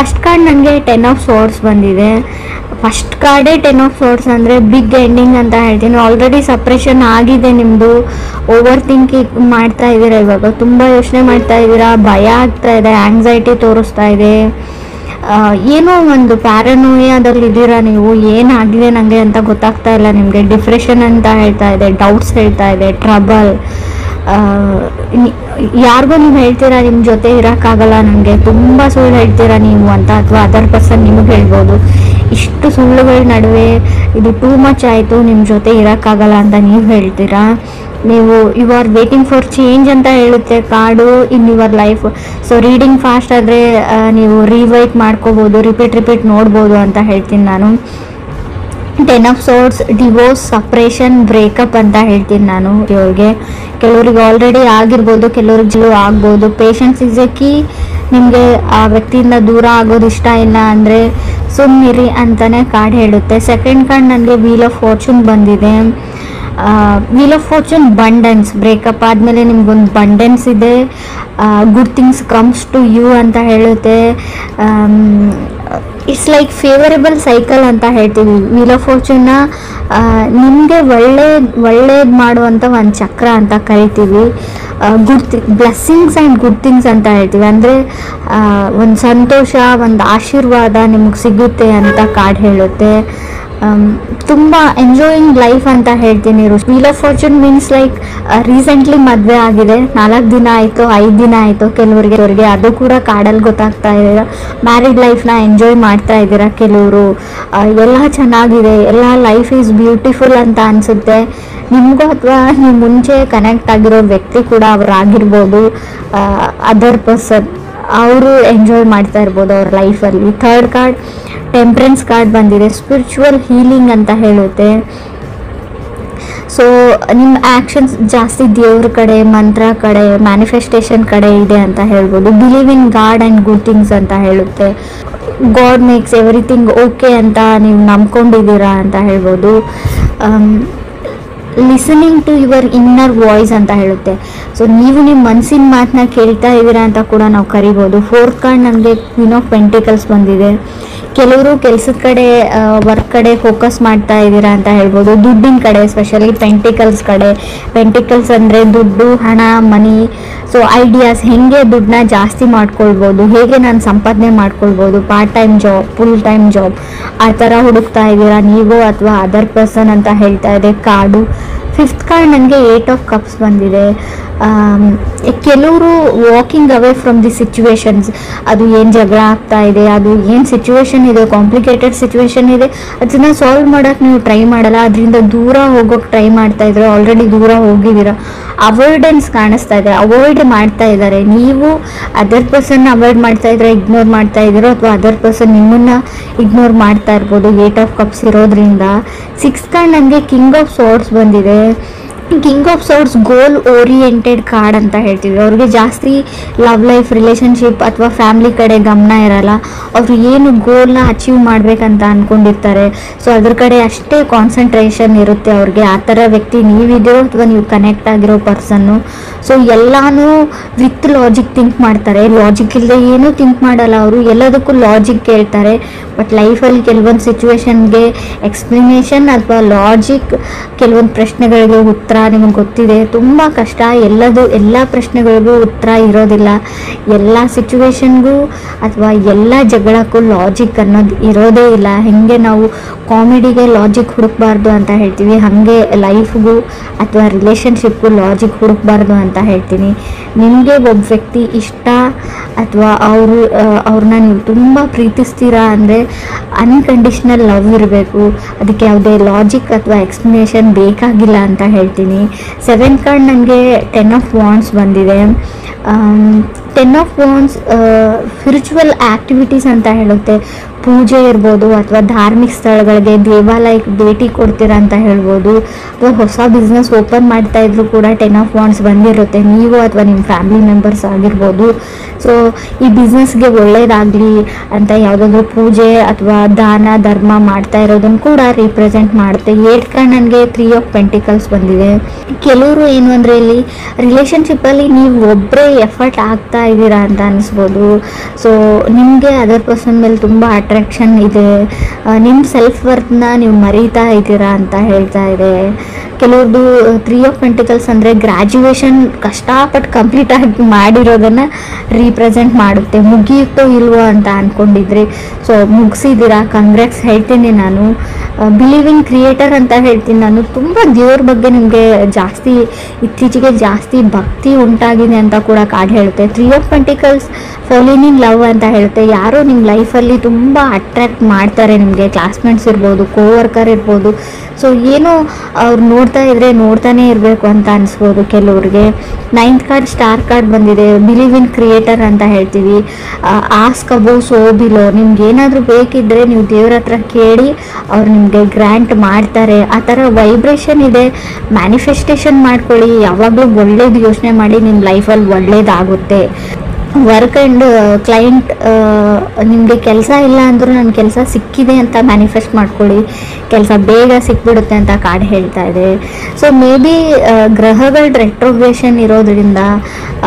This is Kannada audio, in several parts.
ಫಸ್ಟ್ ಕಾರ್ಡ್ ನನಗೆ 10 ಆಫ್ ಸೋರ್ಸ್ ಬಂದಿದೆ. ಫಸ್ಟ್ ಕಾರ್ಡೇ 10 ಆಫ್ ಸೋರ್ಸ್ ಅಂದರೆ ಬಿಗ್ ಎಂಡಿಂಗ್ ಅಂತ ಹೇಳ್ತೀನಿ. ಆಲ್ರೆಡಿ ಸಪ್ರೆಷನ್ ಆಗಿದೆ ನಿಮ್ಮದು, ಓವರ್ ಥಿಂಕಿಂಗ್ ಮಾಡ್ತಾ ಇದ್ದೀರಾ, ಇವಾಗ ತುಂಬ ಯೋಚನೆ ಮಾಡ್ತಾ ಇದ್ದೀರಾ, ಭಯ ಆಗ್ತಾ ಇದೆ, ಆಂಗ್ಸೈಟಿ ತೋರಿಸ್ತಾ ಇದೆ, ಏನೋ ಒಂದು ಪ್ಯಾರನೋಯಾದಲ್ಲಿ ಇದ್ದೀರಾ ನೀವು. ಏನಾಗಿದೆ ನನಗೆ ಅಂತ ಗೊತ್ತಾಗ್ತಾ ಇಲ್ಲ ನಿಮಗೆ. ಡಿಪ್ರೆಷನ್ ಅಂತ ಹೇಳ್ತಾ ಇದೆ, ಡೌಟ್ಸ್ ಹೇಳ್ತಾ ಇದೆ, ಟ್ರಬಲ್. ಯಾರಿಗೋ ನೀವು ಹೇಳ್ತೀರಾ ನಿಮ್ಮ ಜೊತೆ ಇರೋಕ್ಕಾಗಲ್ಲ ನನಗೆ, ತುಂಬ ಸುಳ್ಳು ಹೇಳ್ತೀರಾ ನೀವು ಅಂತ, ಅಥವಾ ಅದರ್ ಪರ್ಸನ್ ನಿಮಗೆ ಹೇಳ್ಬೋದು. ಇಷ್ಟು ಸುಳ್ಳುಗಳ ನಡುವೆ ಇದು ಟೂ ಮಚ್ ಆಯಿತು, ನಿಮ್ಮ ಜೊತೆ ಇರೋಕ್ಕಾಗಲ್ಲ ಅಂತ ನೀವು ಹೇಳ್ತೀರಾ. ನೀವು you are waiting for change ಅಂತ ಹೇಳುತ್ತೆ card in your life. So reading fast ಆದರೆ ನೀವು ರಿವೈಟ್ ಮಾಡ್ಕೋಬೋದು, ರಿಪೀಟ್ ನೋಡ್ಬೋದು ಅಂತ ಹೇಳ್ತೀನಿ ನಾನು. 10 of swords divorce, separation, breakup ಅಂತ ಹೇಳ್ತೀನಿ ನಾನು ಇವ್ರಿಗೆ. ಕೆಲವರಿಗೆ ಆಲ್ರೆಡಿ ಆಗಿರ್ಬೋದು, ಕೆಲವ್ರಿಗೆ ಆಗ್ಬೋದು. Patience is a key. ನಿಮಗೆ ಆ ವ್ಯಕ್ತಿಯಿಂದ ದೂರ ಆಗೋದು ಇಷ್ಟ ಇಲ್ಲ ಅಂದರೆ ಸುಮ್ಮನಿರಿ ಅಂತಲೇ ಕಾರ್ಡ್ ಹೇಳುತ್ತೆ. ಸೆಕೆಂಡ್ ಕಾರ್ಡ್ ನನಗೆ ವೀಲ್ ಆಫ್ ಫಾರ್ಚೂನ್ ಬಂದಿದೆ. Wheel of fortune abundance, breakup ಆದಮೇಲೆ ನಿಮ್ಗೊಂದು ಬಂಡೆನ್ಸ್ ಇದೆ, good things comes to you ಅಂತ ಹೇಳುತ್ತೆ. ಇಟ್ಸ್ ಲೈಕ್ ಫೇವರೇಬಲ್ ಸೈಕಲ್ ಅಂತ ಹೇಳ್ತೀವಿ. ವೀಲ್ ಆಫ್ ಫಾರ್ಚೂನ್ನ ನಿಮಗೆ ಒಳ್ಳೇದು ಮಾಡುವಂಥ ಒಂದು ಚಕ್ರ ಅಂತ ಕರಿತೀವಿ. ಬ್ಲೆಸ್ಸಿಂಗ್ಸ್ ಆ್ಯಂಡ್ ಗುಡ್ ಥಿಂಗ್ಸ್ ಅಂತ ಹೇಳ್ತೀವಿ. ಅಂದರೆ ಒಂದು ಸಂತೋಷ, ಒಂದು ಆಶೀರ್ವಾದ ನಿಮಗೆ ಸಿಗುತ್ತೆ ಅಂತ ಕಾರ್ಡ್ ಹೇಳುತ್ತೆ. ತುಂಬ ಎಂಜಾಯಿಂಗ್ ಲೈಫ್ ಅಂತ ಹೇಳ್ತೀನಿ. Wheel of fortune means like recently ಮದುವೆ ಆಗಿದೆ, 4 ದಿನ ಆಯಿತು, 5 ದಿನ ಆಯಿತು ಕೆಲವರಿಗೆ, ಅದು ಕೂಡ ಕಾರ್ಡಲ್ಲಿ ಗೊತ್ತಾಗ್ತಾ ಇದೆ. ಮ್ಯಾರಿಡ್ ಲೈಫ್ನ ಎಂಜಾಯ್ ಮಾಡ್ತಾ ಇದ್ದೀರಾ ಕೆಲವರು, ಎಲ್ಲ ಚೆನ್ನಾಗಿದೆ, ಎಲ್ಲ ಲೈಫ್ ಈಸ್ ಬ್ಯೂಟಿಫುಲ್ ಅಂತ ಅನಿಸುತ್ತೆ ನಿಮಗೂ. ಅಥವಾ ನೀವು ಮುಂಚೆ ಕನೆಕ್ಟ್ ಆಗಿರೋ ವ್ಯಕ್ತಿ ಕೂಡ ಅವರಾಗಿರ್ಬೋದು, ಅದರ್ ಪರ್ಸನ್, ಅವರು ಎಂಜಾಯ್ ಮಾಡ್ತಾ ಇರ್ಬೋದು ಅವ್ರ ಲೈಫಲ್ಲಿ. ಥರ್ಡ್ ಕಾರ್ಡ್ ಟೆಂಪ್ರೆನ್ಸ್ ಕಾರ್ಡ್ ಬಂದಿದೆ, ಸ್ಪಿರಿಚುವಲ್ ಹೀಲಿಂಗ್ ಅಂತ ಹೇಳುತ್ತೆ. ಸೊ ನಿಮ್ಮ ಆ್ಯಕ್ಷನ್ಸ್ ಜಾಸ್ತಿ ದೇವ್ರ ಕಡೆ, ಮಂತ್ರ ಕಡೆ, ಮ್ಯಾನಿಫೆಸ್ಟೇಷನ್ ಕಡೆ ಇದೆ ಅಂತ ಹೇಳ್ಬೋದು. Believe in god and good things ಅಂತ ಹೇಳುತ್ತೆ. ಗಾಡ್ ಮೇಕ್ಸ್ ಎವ್ರಿಥಿಂಗ್ ಓಕೆ ಅಂತ ನೀವು ನಂಬ್ಕೊಂಡಿದ್ದೀರಾ ಅಂತ ಹೇಳ್ಬೋದು. Listening to your inner voice ಅಂತ ಹೇಳುತ್ತೆ. ಸೊ ನೀವು ನಿಮ್ಮ ಮನಸ್ಸಿನ ಮಾತನ್ನ ಕೇಳ್ತಾ ಇದ್ದೀರಾ ಅಂತ ಕೂಡ ನಾವು ಕರಿಬೋದು. ಫೋರ್ತ್ ಕಾರ್ಡ್ ನನಗೆ ಕ್ವೀನ್ ಆಫ್ ಪೆಂಟಿಕಲ್ಸ್ ಬಂದಿದೆ. ಕೆಲವರು ಕೆಲಸದ ಕಡೆ, ವರ್ಕ್ ಕಡೆ ಫೋಕಸ್ ಮಾಡ್ತಾ ಇದ್ದೀರಾ ಅಂತ ಹೇಳ್ಬೋದು. ದುಡ್ಡಿನ ಕಡೆ, ಸ್ಪೆಷಲಿ ಪೆಂಟಿಕಲ್ಸ್ ಕಡೆ. ಪೆಂಟಿಕಲ್ಸ್ ಅಂದರೆ ದುಡ್ಡು, ಹಣ, ಮನಿ. ಸೊ ಐಡಿಯಾಸ್, ಹೇಗೆ ದುಡ್ಡನ್ನ ಜಾಸ್ತಿ ಮಾಡ್ಕೊಳ್ಬೋದು, ಹೇಗೆ ನಾನು ಸಂಪಾದನೆ ಮಾಡ್ಕೊಳ್ಬೋದು, part time job, full time job, ಆ ಥರ ಹುಡುಕ್ತಾ ಇದ್ದೀರಾ ನೀವು ಅಥವಾ ಅದರ್ ಪರ್ಸನ್ ಅಂತ ಹೇಳ್ತಾ ಇದೆ ಕಾರ್ಡು. ಫಿಫ್ತ್ ಕಾರ್ಡ್ ನನಗೆ 8 ಆಫ್ ಕಪ್ಸ್ ಬಂದಿದೆ. ಕೆಲವರು walking away from the situations. ಅದು ಏನು ಜಗಳ ಆಗ್ತಾ ಇದೆ, ಅದು ಏನು ಸಿಚುವೇಶನ್ ಇದೆ, ಕಾಂಪ್ಲಿಕೇಟೆಡ್ ಸಿಚುವೇಶನ್ ಇದೆ, ಅದನ್ನು ಸಾಲ್ವ್ ಮಾಡೋಕ್ಕೆ ನೀವು ಟ್ರೈ ಮಾಡಲ್ಲ, ಅದರಿಂದ ದೂರ ಹೋಗೋಕ್ಕೆ ಟ್ರೈ ಮಾಡ್ತಾ ಇದ್ರೆ ಆಲ್ರೆಡಿ ದೂರ ಹೋಗಿದ್ದೀರಾ. ಅವಾಯ್ಡೆನ್ಸ್ ಕಾಣಿಸ್ತಾ ಇದೆ, ಅವಾಯ್ಡ್ ಮಾಡ್ತಾ ಇದ್ದಾರೆ. ನೀವು ಅದರ್ ಪರ್ಸನ್ನ ಅವಾಯ್ಡ್ ಮಾಡ್ತಾ ಇದ್ರೆ, ಇಗ್ನೋರ್ ಮಾಡ್ತಾ ಇದ್ದೀರೋ, ಅಥವಾ ಅದರ್ ಪರ್ಸನ್ ನಿಮ್ಮನ್ನು ಇಗ್ನೋರ್ ಮಾಡ್ತಾ ಇರ್ಬೋದು 8 ಆಫ್ ಕಪ್ಸ್ ಇರೋದ್ರಿಂದ. ಸಿಕ್ಸ್ತ್ ಕಾರ್ಡ್ ನನಗೆ ಕಿಂಗ್ ಆಫ್ ಸೋರ್ಡ್ಸ್ ಬಂದಿದೆ. King of swords goal oriented card ಅಂತ ಹೇಳ್ತೀವಿ. ಅವ್ರಿಗೆ ಜಾಸ್ತಿ ಲವ್ ಲೈಫ್, ರಿಲೇಷನ್ಶಿಪ್ ಅಥವಾ ಫ್ಯಾಮಿಲಿ ಕಡೆ ಗಮನ ಇರಲ್ಲ. ಅವರು ಏನು ಗೋಲ್ನ ಅಚೀವ್ ಮಾಡಬೇಕಂತ ಅಂದ್ಕೊಂಡಿರ್ತಾರೆ, ಸೊ ಅದ್ರ ಕಡೆ ಅಷ್ಟೇ ಕಾನ್ಸಂಟ್ರೇಷನ್ ಇರುತ್ತೆ ಅವ್ರಿಗೆ. ಆ ಥರ ವ್ಯಕ್ತಿ ನೀವಿದೆಯೋ ಅಥವಾ ನೀವು ಕನೆಕ್ಟ್ ಆಗಿರೋ ಪರ್ಸನ್ನು. ಸೊ ಎಲ್ಲನೂ ವಿತ್ ಲಾಜಿಕ್ ಥಿಂಕ್ ಮಾಡ್ತಾರೆ, ಲಾಜಿಕ್ ಇಲ್ಲದೆ ಏನೂ ಥಿಂಕ್ ಮಾಡಲ್ಲ ಅವರು, ಎಲ್ಲದಕ್ಕೂ ಲಾಜಿಕ್ ಕೇಳ್ತಾರೆ. ಬಟ್ ಲೈಫಲ್ಲಿ ಕೆಲವೊಂದು ಸಿಚುವೇಶನ್ಗೆ ಎಕ್ಸ್ಪ್ಲನೇಷನ್ ಅಥವಾ ಲಾಜಿಕ್, ಕೆಲವೊಂದು ಪ್ರಶ್ನೆಗಳಿಗೆ ಉತ್ತರ ನಿಮಗೆ ಗೊತ್ತಿದೆ, ತುಂಬ ಕಷ್ಟ. ಎಲ್ಲ ಪ್ರಶ್ನೆಗಳಿಗೂ ಉತ್ತರ ಇರೋದಿಲ್ಲ. ಎಲ್ಲ ಸಿಚುವೇಶನ್ಗೂ ಅಥವಾ ಎಲ್ಲ ಜಗಳಕ್ಕೂ ಲಾಜಿಕ್ ಅನ್ನೋದು ಇರೋದೇ ಇಲ್ಲ. ಹೇಗೆ ನಾವು ಕಾಮಿಡಿಗೆ ಲಾಜಿಕ್ ಹುಡುಕಬಾರ್ದು ಅಂತ ಹೇಳ್ತೀವಿ, ಹಾಗೆ ಲೈಫ್ಗೂ ಅಥವಾ ರಿಲೇಷನ್ಶಿಪ್ಗೂ ಲಾಜಿಕ್ ಹುಡುಕಬಾರ್ದು ಅಂತ ಹೇಳ್ತೀನಿ. ನಿಮಗೆ ಒಬ್ಬ ವ್ಯಕ್ತಿ ಇಷ್ಟ ಅಥವಾ ಅವ್ರನ್ನ ನೀವು ತುಂಬ ಪ್ರೀತಿಸ್ತೀರಾ ಅಂದರೆ ಅನ್ಕಂಡೀಷ್ನಲ್ ಲವ್ ಇರಬೇಕು. ಅದಕ್ಕೆ ಯಾವುದೇ ಲಾಜಿಕ್ ಅಥವಾ ಎಕ್ಸ್ಪ್ಲನೇಷನ್ ಬೇಕಾಗಿಲ್ಲ ಅಂತ ಹೇಳ್ತೀನಿ. 7th ಕಾರ್ಡ್ ನನಗೆ 10 ಆಫ್ ವಾಂಡ್ಸ್ ಬಂದಿದೆ. 10 ಆಫ್ ವಾಂಡ್ಸ್ ಸ್ಪಿರಿಚುವಲ್ ಆ್ಯಕ್ಟಿವಿಟೀಸ್ ಅಂತ ಹೇಳುತ್ತೆ. ಪೂಜೆ ಇರ್ಬೋದು ಅಥವಾ ಧಾರ್ಮಿಕ ಸ್ಥಳಗಳಿಗೆ, ದೇವಾಲಯಕ್ಕೆ ಭೇಟಿ ಕೊಡ್ತೀರಾ ಅಂತ ಹೇಳ್ಬೋದು. ಅಥವಾ ಹೊಸ ಬಿಸ್ನೆಸ್ ಓಪನ್ ಮಾಡ್ತಾ ಇದ್ರು ಕೂಡ 10 ಆಫ್ ವಾಂಡ್ಸ್ ಬಂದಿರುತ್ತೆ, ನೀವು ಅಥವಾ ನಿಮ್ಮ ಫ್ಯಾಮಿಲಿ ಮೆಂಬರ್ಸ್ ಆಗಿರ್ಬೋದು. ಸೊ ಈ ಬಿಸ್ನೆಸ್ಗೆ ಒಳ್ಳೇದಾಗಲಿ ಅಂತ ಯಾವುದಾದ್ರೂ ಪೂಜೆ ಅಥವಾ ದಾನ ಧರ್ಮ ಮಾಡ್ತಾ ಇರೋದನ್ನು ಕೂಡ ರಿಪ್ರೆಸೆಂಟ್ ಮಾಡುತ್ತೆ. 8th ಕಾರ್ಡ್ ನನಗೆ 3 ಆಫ್ ಪೆಂಟಿಕಲ್ಸ್ ಬಂದಿದೆ. ಕೆಲವರು ಏನು ಅಂದರೆ ಇಲ್ಲಿ ರಿಲೇಷನ್ಶಿಪ್ಪಲ್ಲಿ ನೀವು ಒಬ್ಬರೇ ಎಫರ್ಟ್ ಆಗ್ತಾ ಮರಿತಾ ಇದ್ದೀರಾ ಅಂತ ಅನಿಸ್ಬೋದು. ಸೊ ನಿಮಗೆ ಅದರ್ ಪರ್ಸನ್ ಮೇಲೆ ತುಂಬ ಅಟ್ರಾಕ್ಷನ್ ಇದೆ, ನಿಮ್ಮ ಸೆಲ್ಫ್ ವರ್ತ್ನ ನೀವು ಮರಿತಾ ಇದ್ದೀರಾ ಅಂತ ಹೇಳ್ತಾ ಇದೆ. ಕೆಲವ್ರದ್ದು 3 ಆಫ್ ಪೆಂಟಿಕಲ್ಸ್ ಅಂದರೆ ಗ್ರ್ಯಾಜುಯೇಷನ್ ಕಷ್ಟಪಟ್ಟು ಕಂಪ್ಲೀಟ್ ಆಗಿ ಮಾಡಿರೋದನ್ನು ರೀಪ್ರೆಸೆಂಟ್ ಮಾಡುತ್ತೆ. ಮುಗಿಯುತ್ತೋ ಇಲ್ವೋ ಅಂತ ಅಂದ್ಕೊಂಡಿದ್ರಿ, ಸೊ ಮುಗಿಸಿದ್ದೀರಾ, ಕಂಗ್ರಾಟ್ಸ್ ಹೇಳ್ತೀನಿ ನಾನು. ಬಿಲೀವಿಂಗ್ ಕ್ರಿಯೇಟರ್ ಅಂತ ಹೇಳ್ತೀನಿ ನಾನು. ತುಂಬ ದೇವ್ರ ಬಗ್ಗೆ ನಿಮಗೆ ಇತ್ತೀಚೆಗೆ ಜಾಸ್ತಿ ಭಕ್ತಿ ಉಂಟಾಗಿದೆ ಅಂತ ಕೂಡ ಕಾರ್ಡ್ ಹೇಳುತ್ತೆ. 3 of pentacles falling in love ಅಂತ ಹೇಳುತ್ತೆ. ಯಾರೋ ನಿಮ್ಮ ಲೈಫಲ್ಲಿ ತುಂಬ ಅಟ್ರ್ಯಾಕ್ಟ್ ಮಾಡ್ತಾರೆ, ನಿಮಗೆ ಕ್ಲಾಸ್ಮೇಟ್ಸ್ ಇರ್ಬೋದು, ಕೋವರ್ಕರ್ ಇರ್ಬೋದು. ಸೊ ಏನೋ ಅವ್ರು ನೋಡ್ತಾ ಇದ್ರೆ ನೋಡ್ತಾನೆ ಇರಬೇಕು ಅಂತ ಅನಿಸ್ಬೋದು ಕೆಲವ್ರಿಗೆ. 9th ಕಾರ್ಡ್ ಸ್ಟಾರ್ ಕಾರ್ಡ್ ಬಂದಿದೆ. ಬಿಲೀವ್ ಇನ್ ಕ್ರಿಯೇಟರ್ ಅಂತ ಹೇಳ್ತೀವಿ. Ask above so below. ನಿಮ್ಗೆ ಏನಾದರೂ ಬೇಕಿದ್ದರೆ ನೀವು ದೇವ್ರ ಹತ್ರ ಕೇಳಿ ಅವ್ರು ನಿಮಗೆ ಗ್ರ್ಯಾಂಟ್ ಮಾಡ್ತಾರೆ. ಆ ಥರ ವೈಬ್ರೇಷನ್ ಇದೆ. ಮ್ಯಾನಿಫೆಸ್ಟೇಷನ್ ಮಾಡ್ಕೊಳ್ಳಿ, ಯಾವಾಗಲೂ ಒಳ್ಳೇದು ಯೋಚನೆ ಮಾಡಿ, ನಿಮ್ಮ ಲೈಫಲ್ಲಿ ಒಳ್ಳೇದಾಗುತ್ತೆ. ವರ್ಕ್ ಆ್ಯಂಡ್ ಕ್ಲೈಂಟ್, ನಿಮಗೆ ಕೆಲಸ ಇಲ್ಲ ಅಂದರೂ ನನ್ನ ಕೆಲಸ ಸಿಕ್ಕಿದೆ ಅಂತ ಮ್ಯಾನಿಫೆಸ್ಟ್ ಮಾಡ್ಕೊಳ್ಳಿ, ಕೆಲಸ ಬೇಗ ಸಿಕ್ಬಿಡುತ್ತೆ ಅಂತ ಕಾರ್ಡ್ ಹೇಳ್ತಾ ಇದೆ. ಸೊ ಮೇ ಬಿ ಗ್ರಹಗಳ ರೆಟ್ರೋಗ್ರೇಷನ್ ಇರೋದ್ರಿಂದ,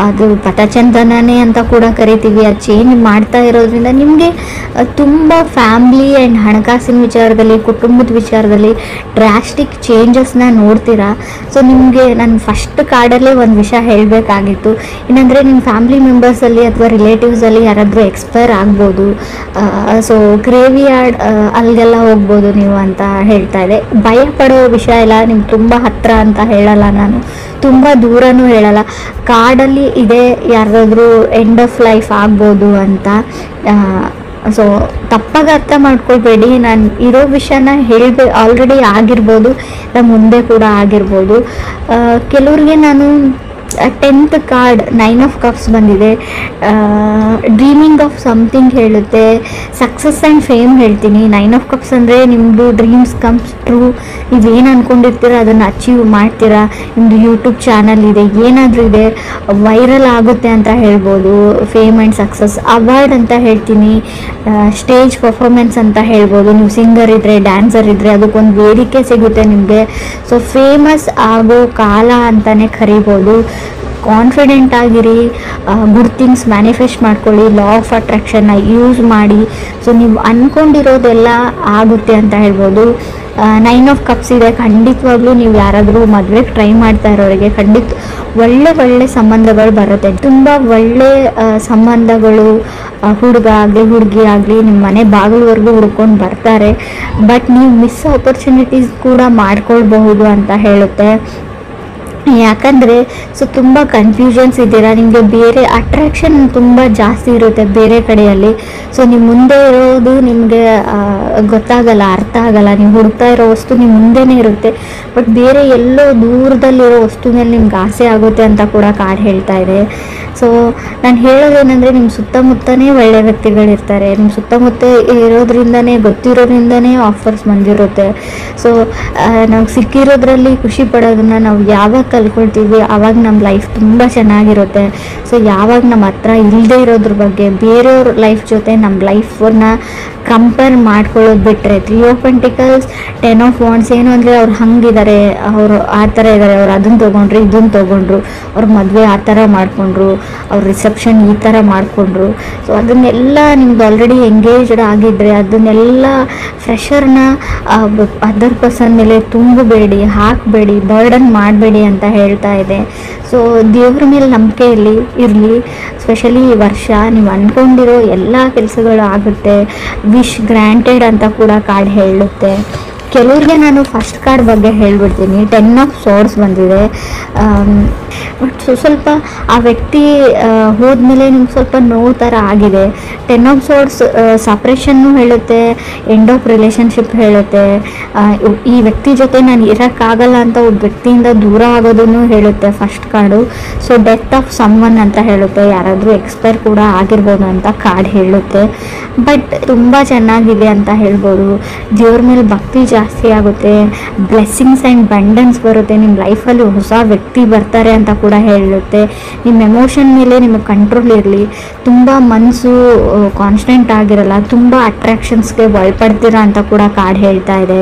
ಅದು ಪಥಚಂದನನೇ ಅಂತ ಕೂಡ ಕರಿತೀವಿ, ಅದು ಚೇಂಜ್ ಮಾಡ್ತಾ ಇರೋದ್ರಿಂದ ನಿಮಗೆ ತುಂಬ ಫ್ಯಾಮ್ಲಿ ಆ್ಯಂಡ್ ಹಣಕಾಸಿನ ವಿಚಾರದಲ್ಲಿ, ಕುಟುಂಬದ ವಿಚಾರದಲ್ಲಿ ಡ್ರಾಸ್ಟಿಕ್ ಚೇಂಜಸ್ನ ನೋಡ್ತೀರಾ. ಸೊ ನಿಮಗೆ ನಾನು ಫಸ್ಟ್ ಕಾರ್ಡಲ್ಲೇ ಒಂದು ವಿಷಯ ಹೇಳಬೇಕಾಗಿತ್ತು. ಏನಂದರೆ ನಿಮ್ಮ ಫ್ಯಾಮಿಲಿ ಮೆಂಬರ್ಸಲ್ಲಿ ಅಥವಾ ರಿಲೇಟಿವ್ಸಲ್ಲಿ ಯಾರಾದರೂ ಎಕ್ಸ್ಪೈರ್ ಆಗ್ಬೋದು. ಸೊ ಗ್ರೇವಿ ಯಾರ್ಡ್ ಅಲ್ಲಿಗೆಲ್ಲ ಹೋಗ್ಬೋದು ನೀವು ಅಂತ ಹೇಳ್ತಾ ಇದೆ. ಭಯ ಪಡೋ ವಿಷಯ ಇಲ್ಲ, ನಿಮ್ಗೆ ತುಂಬ ಹತ್ತಿರ ಅಂತ ಹೇಳಲ್ಲ ನಾನು, ತುಂಬ ದೂರನೂ ಹೇಳಲ್ಲ. ಕಾರ್ಡಲ್ಲಿ ಇದೆ ಯಾರಾದರೂ ಎಂಡ್ ಆಫ್ ಲೈಫ್ ಆಗ್ಬೋದು ಅಂತ. ಸೊ ತಪ್ಪಾಗಿ ಅರ್ಥ ಮಾಡ್ಕೊಳ್ಬೇಡಿ, ನಾನು ಇರೋ ವಿಷಯನ ಆಲ್ರೆಡಿ ಆಗಿರ್ಬೋದು, ಮುಂದೆ ಕೂಡ ಆಗಿರ್ಬೋದು. ಕೆಲವ್ರಿಗೆ ನಾನು 10th ಕಾರ್ಡ್ 9 ಆಫ್ ಕಪ್ಸ್ ಬಂದಿದೆ. ಡ್ರೀಮಿಂಗ್ ಆಫ್ ಸಮಥಿಂಗ್ ಹೇಳುತ್ತೆ. ಸಕ್ಸಸ್ ಆ್ಯಂಡ್ ಫೇಮ್ ಹೇಳ್ತೀನಿ. 9 ಆಫ್ ಕಪ್ಸ್ ಅಂದರೆ ನಿಮ್ಮದು ಡ್ರೀಮ್ಸ್ ಕಮ್ಸ್ ಟ್ರೂ. ನೀವೇನು ಅಂದ್ಕೊಂಡಿರ್ತೀರ ಅದನ್ನು ಅಚೀವ್ ಮಾಡ್ತೀರಾ. ನಿಮ್ಮದು ಯೂಟ್ಯೂಬ್ ಚಾನಲ್ ಇದೆ, ಏನಾದರೂ ಇದೆ, ವೈರಲ್ ಆಗುತ್ತೆ ಅಂತ ಹೇಳ್ಬೋದು. Fame and success. ಅವಾರ್ಡ್ ಅಂತ ಹೇಳ್ತೀನಿ. ಸ್ಟೇಜ್ ಪರ್ಫಾರ್ಮೆನ್ಸ್ ಅಂತ ಹೇಳ್ಬೋದು. ನೀವು ಸಿಂಗರ್ ಇದ್ದರೆ, ಡ್ಯಾನ್ಸರ್ ಇದ್ದರೆ ಅದಕ್ಕೊಂದು ವೇದಿಕೆ ಸಿಗುತ್ತೆ ನಿಮಗೆ. ಸೊ ಫೇಮಸ್ ಆಗೋ ಕಾಲ ಅಂತಲೇ ಕರಿಬೋದು. ಕಾನ್ಫಿಡೆಂಟ್ ಆಗಿರಿ, ಗುಡ್ ಥಿಂಗ್ಸ್ ಮ್ಯಾನಿಫೆಸ್ಟ್ ಮಾಡ್ಕೊಳ್ಳಿ, ಲಾ ಆಫ್ ಅಟ್ರಾಕ್ಷನ್ನ ಯೂಸ್ ಮಾಡಿ. ಸೊ ನೀವು ಅಂದ್ಕೊಂಡಿರೋದೆಲ್ಲ ಆಗುತ್ತೆ ಅಂತ ಹೇಳ್ಬೋದು. 9 ಆಫ್ ಕಪ್ಸ್ ಇದೆ. ಖಂಡಿತವಾಗ್ಲೂ ನೀವು ಯಾರಾದರೂ ಮದುವೆಗೆ ಟ್ರೈ ಮಾಡ್ತಾ ಇರೋರಿಗೆ ಒಳ್ಳೆ ಸಂಬಂಧಗಳು ಬರುತ್ತೆ. ತುಂಬ ಒಳ್ಳೆ ಸಂಬಂಧಗಳು, ಹುಡುಗ ಆಗಲಿ ಹುಡುಗಿ ಆಗಲಿ ನಿಮ್ಮ ಮನೆ ಬಾಗಿಲವರೆಗೂ ಹುಡ್ಕೊಂಡು ಬರ್ತಾರೆ. ಬಟ್ ನೀವು ಮಿಸ್ ಆಪರ್ಚುನಿಟೀಸ್ ಕೂಡ ಮಾಡ್ಕೊಳ್ಬಹುದು ಅಂತ ಹೇಳುತ್ತೆ. ಯಾಕಂದರೆ ಸೊ ತುಂಬ ಕನ್ಫ್ಯೂಷನ್ಸ್ ಇದ್ದೀರಾ, ನಿಮಗೆ ಬೇರೆ ಅಟ್ರಾಕ್ಷನ್ ತುಂಬ ಜಾಸ್ತಿ ಇರುತ್ತೆ ಬೇರೆ ಕಡೆಯಲ್ಲಿ. ಸೊ ನೀವು ಮುಂದೆ ಇರೋದು ನಿಮಗೆ ಗೊತ್ತಾಗಲ್ಲ, ಅರ್ಥ ಆಗಲ್ಲ. ನೀವು ಹುಡುಕ್ತಾ ಇರೋ ವಸ್ತು ನಿಮ್ಮ ಮುಂದೆನೇ ಇರುತ್ತೆ, ಬಟ್ ಬೇರೆ ಎಲ್ಲೋ ದೂರದಲ್ಲಿರೋ ವಸ್ತು ಮೇಲೆ ನಿಮ್ಗೆ ಆಸೆ ಆಗುತ್ತೆ ಅಂತ ಕೂಡ ಕಾರ್ಡ್ ಹೇಳ್ತಾ ಇದೆ. ಸೊ ನಾನು ಹೇಳೋದೇನೆಂದರೆ ನಿಮ್ಮ ಸುತ್ತಮುತ್ತನೇ ಒಳ್ಳೆ ವ್ಯಕ್ತಿಗಳಿರ್ತಾರೆ. ನಿಮ್ಮ ಸುತ್ತಮುತ್ತ ಇರೋದ್ರಿಂದನೇ, ಗೊತ್ತಿರೋದ್ರಿಂದನೇ ಆಫರ್ಸ್ ಬಂದಿರುತ್ತೆ. ಸೊ ನಾವು ಸಿಕ್ಕಿರೋದ್ರಲ್ಲಿ ಖುಷಿ ಪಡೋದನ್ನು ನಾವು ಯಾವಾಗ ಕಲ್ಕೊಳ್ತೀವಿ ಆವಾಗ ನಮ್ಮ ಲೈಫ್ ತುಂಬ ಚೆನ್ನಾಗಿರುತ್ತೆ. ಸೊ ಯಾವಾಗ ನಮ್ಮ ಹತ್ರ ಇಲ್ಲದೆ ಇರೋದ್ರ ಬಗ್ಗೆ ಬೇರೆಯವ್ರ ಲೈಫ್ ಜೊತೆ ನಮ್ಮ ಲೈಫನ್ನು ಕಂಪೇರ್ ಮಾಡ್ಕೊಳ್ಳೋದು ಬಿಟ್ಟರೆ, 3 ಆಫ್ ಪೆಂಟಿಕಲ್ಸ್ 10 ಆಫ್ ವಾಂಡ್ಸ್ ಏನು ಅಂದರೆ ಅವ್ರು ಹಂಗಿದ್ದಾರೆ, ಅವರು ಆ ಥರ ಇದ್ದಾರೆ, ಅವ್ರು ಅದನ್ನು ತೊಗೊಂಡ್ರು ಇದನ್ನು ತೊಗೊಂಡ್ರು, ಅವ್ರ ಮದುವೆ ಆ ಥರ ಮಾಡಿಕೊಂಡ್ರು, ಅವ್ರ ರಿಸೆಪ್ಷನ್ ಈ ಥರ ಮಾಡಿಕೊಂಡ್ರು. ಸೊ ಅದನ್ನೆಲ್ಲ ನಿಮ್ದು ಆಲ್ರೆಡಿ ಎಂಗೇಜ್ಡ್ ಆಗಿದ್ದರೆ ಅದನ್ನೆಲ್ಲ ಫ್ರೆಷರ್ನ ಅದರ್ ಪರ್ಸನ್ ಮೇಲೆ ತುಂಬಬೇಡಿ, ಹಾಕಬೇಡಿ, ಬರ್ಡನ್ ಮಾಡಬೇಡಿ ಅಂತ ಹೇಳ್ತಾ ಇದೆ. ಸೊ ದೇವ್ರ ಮೇಲೆ ನಂಬಿಕೆ ಇರಲಿ. ಸ್ಪೆಷಲಿ ಈ ವರ್ಷ ನೀವು ಅಂದ್ಕೊಂಡಿರೋ ಎಲ್ಲ ಕೆಲಸಗಳು ಆಗುತ್ತೆ. ವಿಶ್ ಗ್ರ್ಯಾಂಟೆಡ್ ಅಂತ ಕೂಡ ಕಾರ್ಡ್ ಹೇಳುತ್ತೆ. ಕೆಲವ್ರಿಗೆ ನಾನು ಫಸ್ಟ್ ಕಾರ್ಡ್ ಬಗ್ಗೆ ಹೇಳ್ಬಿಡ್ತೀನಿ. 10 ಆಫ್ ಸೋರ್ಸ್ ಬಂದಿದೆ. ಬಟ್ ಸ್ವಲ್ಪ ಆ ವ್ಯಕ್ತಿ ಹೋದ್ಮೇಲೆ ನಿಮ್ಗೆ ಸ್ವಲ್ಪ ನೋವು ಥರ ಆಗಿದೆ. 10 ಆಫ್ ಸೋರ್ಸ್ ಸಪ್ರೇಷನ್ನು ಹೇಳುತ್ತೆ, ಎಂಡ್ ಆಫ್ ರಿಲೇಷನ್ಶಿಪ್ ಹೇಳುತ್ತೆ. ಈ ವ್ಯಕ್ತಿ ಜೊತೆ ನಾನು ಇರೋಕ್ಕಾಗಲ್ಲ ಅಂತ ಒಬ್ಬ ವ್ಯಕ್ತಿಯಿಂದ ದೂರ ಆಗೋದನ್ನು ಹೇಳುತ್ತೆ first card. So death of someone ಅಂತ ಹೇಳುತ್ತೆ, ಯಾರಾದರೂ ಎಕ್ಸ್ಪೈರ್ ಕೂಡ ಆಗಿರ್ಬೋದು ಅಂತ ಕಾರ್ಡ್ ಹೇಳುತ್ತೆ. ಬಟ್ ತುಂಬ ಚೆನ್ನಾಗಿದೆ ಅಂತ ಹೇಳ್ಬೋದು. ದೇವ್ರ ಮೇಲೆ ಭಕ್ತಿ ಜಾಸ್ತಿ ಆಗುತ್ತೆ, ಬ್ಲೆಸ್ಸಿಂಗ್ಸ್ ಆ್ಯಂಡ್ ಬಂಡನ್ಸ್ ಬರುತ್ತೆ, ನಿಮ್ಮ ಲೈಫಲ್ಲಿ ಹೊಸ ವ್ಯಕ್ತಿ ಬರ್ತಾರೆ ಅಂತ ಕೂಡ ಹೇಳುತ್ತೆ. ನಿಮ್ಮ ಎಮೋಷನ್ ಮೇಲೆ ನಿಮಗೆ ಕಂಟ್ರೋಲ್ ಇರಲಿ. ತುಂಬ ಮನಸ್ಸು ಕಾನ್ಸ್ಟೆಂಟ್ ಆಗಿರಲ್ಲ, ತುಂಬ ಅಟ್ರಾಕ್ಷನ್ಸ್ಗೆ ಒಳಪಡ್ತೀರಾ ಅಂತ ಕೂಡ ಕಾರ್ಡ್ ಹೇಳ್ತಾ ಇದೆ.